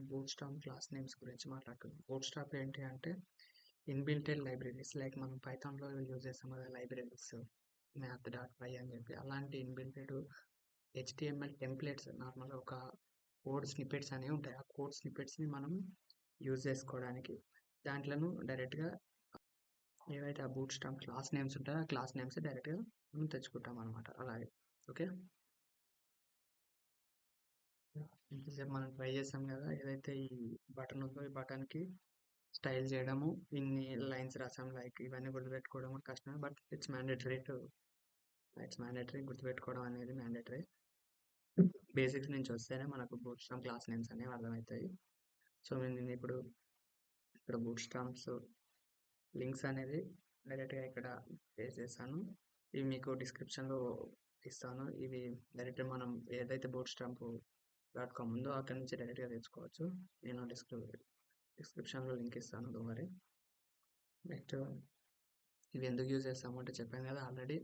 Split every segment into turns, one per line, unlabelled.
Bootstrap class names గురించి మాట్లాడుకుందాం. Bootstrap ఏంటి అంటే ఇన్‌బిల్టెడ్ లైబ్రరీస్ లైక్ మనం పైథాన్‌లో యూజ్ చేస్తాం కదా లైబ్రరీస్ math.py అని చెప్పి అలాంటి ఇన్‌బిల్టెడ్ హెచ్‌టీఎంఎల్ టెంప్లేట్స్ నార్మల్‌గా ఒక కోడ్ స్నిప్పెట్స్ అనేవి ఉంటాయి. ఆ కోడ్ స్నిప్పెట్స్‌ని మనం యూజ్ చేసుకోవడానికి దాంట్లను డైరెక్ట్‌గా ఏవైతే ఆ బూట్‌స్ట్రాప్ క్లాస్ నేమ్స్ ఉంటాయో ఆ క్లాస్ నేమ్స్ డైరెక్ట్‌గా మనం తెచ్చుకుంటాం అనమాట. అలాగే ఓకే. ఇంతసేపు మనం ట్రై చేసాం కదా ఏదైతే ఈ బటన్ ఉందో ఈ బటన్కి స్టైల్ చేయడము ఇన్ని లైన్స్ రాసాం లైక్ ఇవన్నీ గుర్తుపెట్టుకోవడం కూడా కష్టమే బట్ ఇట్స్ మ్యాండేటరీ గుర్తుపెట్టుకోవడం అనేది మ్యాండేటరీ బేసిక్స్ నుంచి వస్తేనే మనకు బూట్‌స్ట్రాప్ క్లాస్ నేమ్స్ అనేవి అర్థమవుతాయి. సో నేను ఇక్కడ బూట్‌స్ట్రాప్స్ లింక్స్ అనేది డైరెక్ట్గా ఇక్కడ పేస్ట్ చేస్తాను. ఇవి మీకు డిస్క్రిప్షన్లో ఇస్తాను. ఇవి డైరెక్ట్ మనం ఏదైతే bootstrap.com ఉందో అక్కడ నుంచి డైరెక్ట్గా తెచ్చుకోవచ్చు. నేను డిస్క్రిప్షన్లో లింక్ ఇస్తాను డోంట్ వరీ. నెక్స్ట్ ఇవి ఎందుకు యూజ్ చేస్తాము అంటే చెప్పాను కదా ఆల్రెడీ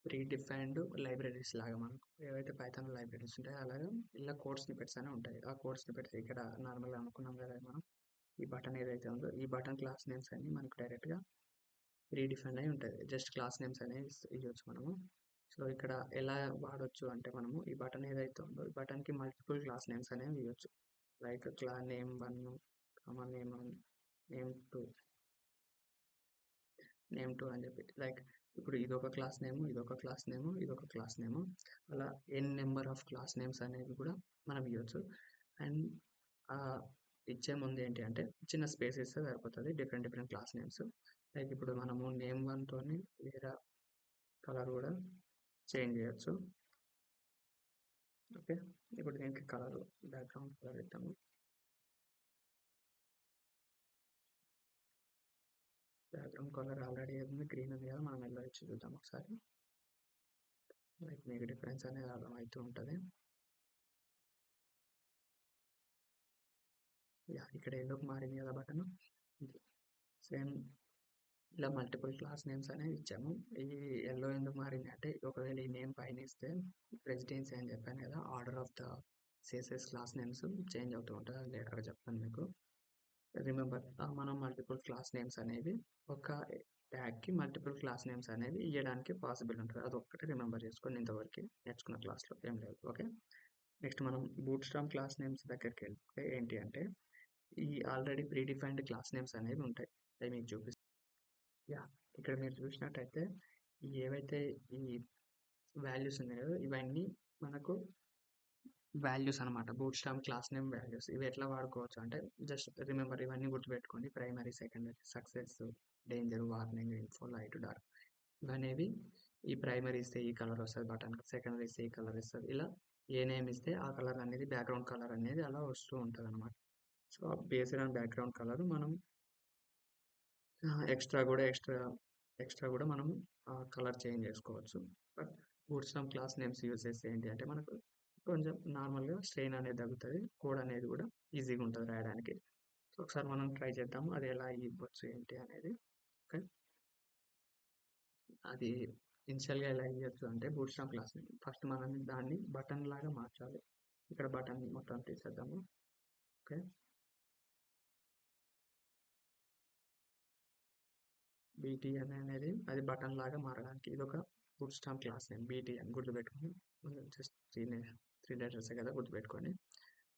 ప్రీ డిఫైన్డ్ లైబ్రరీస్ లాగా మనకు ఏవైతే పైథాన్ లైబ్రరీస్ ఉంటాయో అలాగే ఇలా కోడ్ స్నిప్పెట్స్ అనేవి ఉంటాయి. ఆ కోడ్ స్నిప్పెట్స్ ఇక్కడ నార్మల్గా అనుకున్నాం కదా మనం ఈ బటన్ ఏదైతే ఉందో ఈ బటన్ క్లాస్ నేమ్స్ అన్ని మనకు డైరెక్ట్గా ప్రీ డిఫైన్ అయి ఉంటుంది. జస్ట్ క్లాస్ నేమ్స్ అనేవి ఇవ్వచ్చు మనము. సో ఇక్కడ ఎలా వాడొచ్చు అంటే మనము ఈ బటన్ ఏదైతే ఉందో ఈ బటన్కి మల్టిపుల్ క్లాస్ నేమ్స్ అనేవి ఇవ్వచ్చు. Like name 1 name 1 name 2 name 2 అని చెప్పి లైక్ ఇప్పుడు ఇదొక క్లాస్ నేమ్ ఇదొక క్లాస్ నేమ్ ఇదొక క్లాస్ నేమ్ అలా ఎన్ నెంబర్ ఆఫ్ క్లాస్ నేమ్స్ అనేవి కూడా మనం ఇవ్వచ్చు. అండ్ ఇచ్చే ముందు ఏంటి అంటే చిన్న స్పేస్ ఇస్తే సరిపోతుంది డిఫరెంట్ క్లాస్ నేమ్స్. లైక్ ఇప్పుడు మనము నేమ్ 1 తోని వేరే కలర్ కూడా చేంజ్ చేయొచ్చు. ఓకే ఇప్పుడు దీనికి కలర్ బ్యాక్గ్రౌండ్ కలర్ ఇద్దాము. బ్యాక్గ్రౌండ్ కలర్ ఆల్రెడీ ఉంది గ్రీన్ ఉంది కదా మనం ఎలా ఇచ్చి చూద్దాం ఒకసారి. లైక్ మీకు డిఫరెన్స్ అనేది అర్థమవుతూ ఉంటుంది. ఇక్కడ ఎందుకు మారింది కదా బటన్ సేమ్ ఇలా మల్టిపుల్ క్లాస్ నేమ్స్ అనేవి ఇచ్చాము. ఈ ఎల్లో ఎందుకు మారింది అంటే ఒకవేళ ఈ నేమ్ పైన ఇస్తే రెసిడెన్సీ అని చెప్పాను కదా order of the CSS class names change అవుతూ ఉంటుంది అది లేటర్ చెప్తాను మీకు. రిమెంబర్ మనం మల్టిపుల్ క్లాస్ నేమ్స్ అనేవి ఒక ట్యాగ్కి మల్టిపుల్ క్లాస్ నేమ్స్ అనేవి ఇవ్వడానికి పాసిబుల్ ఉంటుంది. అది ఒక్కటి రిమెంబర్ చేసుకోండి ఇంతవరకు నేర్చుకున్న క్లాస్లో ఏం లేదు. ఓకే నెక్స్ట్ మనం బూట్‌స్ట్రాప్ క్లాస్ నేమ్స్ దగ్గరికి వెళ్తే ఏంటి అంటే ఈ already pre defined class names అనేవి ఉంటాయి. అవి మీకు చూపిస్తాను. ఇక్కడ మీరు చూసినట్టయితే ఏవైతే ఈ వాల్యూస్ ఉన్నాయో ఇవన్నీ మనకు వాల్యూస్ అనమాట బూట్‌స్ట్రాప్ క్లాస్ నేమ్ వాల్యూస్. ఇవి ఎట్లా వాడుకోవచ్చు అంటే జస్ట్ రిమెంబర్ ఇవన్నీ గుర్తుపెట్టుకోండి primary secondary success danger warning info light dark ఇవనేవి ఈ ప్రైమరీ ఇస్తే ఈ కలర్ వస్తుంది బటన్ సెకండరీ ఇస్తే ఈ కలర్ ఇస్తుంది ఇలా ఏ నేమ్ ఇస్తే ఆ కలర్ అనేది బ్యాక్గ్రౌండ్ కలర్ అనేది అలా వస్తూ ఉంటుంది అనమాట. So based on background colour మనం ఎక్స్ట్రా కూడా మనం కలర్ చేంజ్ చేసుకోవచ్చు. But bootstrap class names use చేస్తే ఏంటి అంటే మనకు కొంచెం నార్మల్గా స్ట్రెయిన్ అనేది తగ్గుతుంది కోడ్ అనేది కూడా ఈజీగా ఉంటుంది రాయడానికి. సో ఒకసారి మనం ట్రై చేద్దాము అది ఎలా ఇవ్వచ్చు ఏంటి అనేది. ఓకే అది ఇనిషియల్గా ఎలా ఇవ్వచ్చు అంటే బూట్‌స్ట్రాప్ క్లాస్ నేమ్ ఫస్ట్ మనం దాన్ని బటన్ లాగా మార్చాలి. ఇక్కడ బటన్ మొత్తం తీసేద్దాము. ఓకే బీటీఎన్ అనేది అది బటన్ లాగా మారడానికి ఇది ఒక బూట్‌స్ట్రాప్ క్లాస్ నేమ్ బీటీఎన్ గుర్తుపెట్టుకొని జస్ట్ త్రీ లెటర్స్ కదా గుర్తుపెట్టుకొని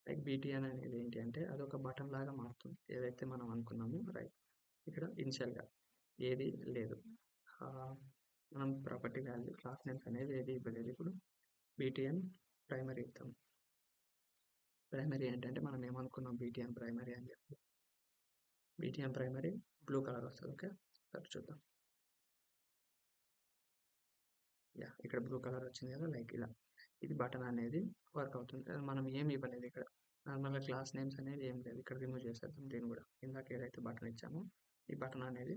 లైక్ బీటీఎన్ అనేది ఏంటి అంటే అది ఒక బటన్ లాగా మారుతుంది ఏదైతే మనం అనుకున్నామో రైట్. ఇక్కడ ఇనిషియల్గా ఏది లేదు మనం ప్రాపర్టీ వాల్యూ క్లాస్ నేమ్స్ అనేది ఏది ఇవ్వలేదు. ఇప్పుడు బీటీఎన్ ప్రైమరీ ఇద్దాం. ప్రైమరీ ఏంటంటే మనం ఏమనుకున్నాం బీటీఎన్ ప్రైమరీ అని చెప్పి బీటీఎన్ ప్రైమరీ బ్లూ కలర్ వస్తుంది. ఓకే సరే చూద్దాం. ఇక్కడ బ్లూ కలర్ వచ్చింది కదా లైక్ ఇలా ఇది బటన్ అనేది వర్క్ అవుతుంది. మనం ఏమి ఇవ్వలేదు ఇక్కడ నార్మల్గా క్లాస్ నేమ్స్ అనేది ఏం లేదు. ఇక్కడ రిమూవ్ చేసేద్దాం దీన్ని కూడా ఇందాక ఏదైతే బటన్ ఇచ్చామో ఈ బటన్ అనేది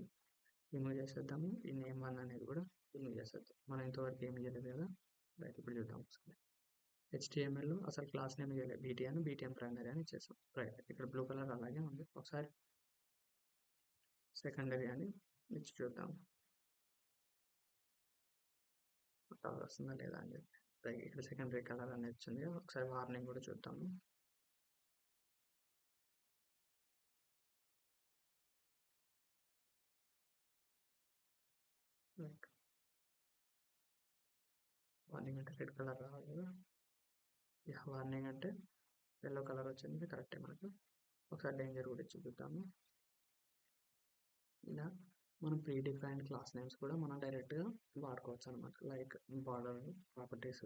రిమూవ్ చేసేద్దాము. ఈ నేమ్ 1 అనేది కూడా రిమూవ్ చేసేద్దాం. మనం ఇంతవరకు ఏమి ఇవ్వలేదు కదా రైట్ ఇప్పుడు చూద్దాం ఒకసారి. హెచ్టిఎంఎల్లో అసలు క్లాస్ నేమ్ ఇవ్వలేదు బీటీఎన్ ప్రైమరీ అని ఇచ్చేసాం రైట్. ఇక్కడ బ్లూ కలర్ అలాగే ఉంది. ఒకసారి సెకండరీ అని ఇచ్చి చూద్దాం కలర్ వస్తుందా లేదా అని చెప్పి. ఇక్కడ సెకండరీ కలర్ అనేది వచ్చింది. ఒకసారి వార్నింగ్ కూడా చూద్దాము. లైక్ వార్నింగ్ అంటే రెడ్ కలర్ రావాలి కదా. వార్నింగ్ అంటే ఎల్లో కలర్ వచ్చింది, కరెక్టే మనకు. ఒకసారి డేంజర్ కూడా చూద్దాము. ఇలా మనం ప్రీ డిఫైన్డ్ క్లాస్ నేమ్స్ కూడా మనం డైరెక్ట్గా వాడుకోవచ్చు అనమాట. లైక్ బార్డర్ ప్రాపర్టీస్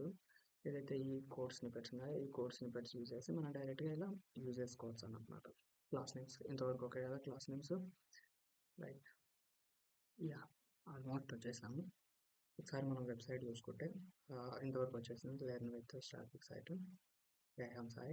ఏదైతే ఈ కోడ్ స్నిపెట్స్ ఉన్నాయో ఈ కోడ్ స్నిపెట్స్ యూజ్ చేసి మనం డైరెక్ట్గా ఇలా యూజ్ చేసుకోవచ్చు అన్నమాట క్లాస్ నేమ్స్. ఇంతవరకు ఓకే కదా క్లాస్ నేమ్స్. లైక్ ఆల్మోస్ట్ వచ్చేసాము. ఒకసారి మనం వెబ్సైట్ చూసుకుంటే ఇంతవరకు వచ్చేసింది learn with static site. I am Sai.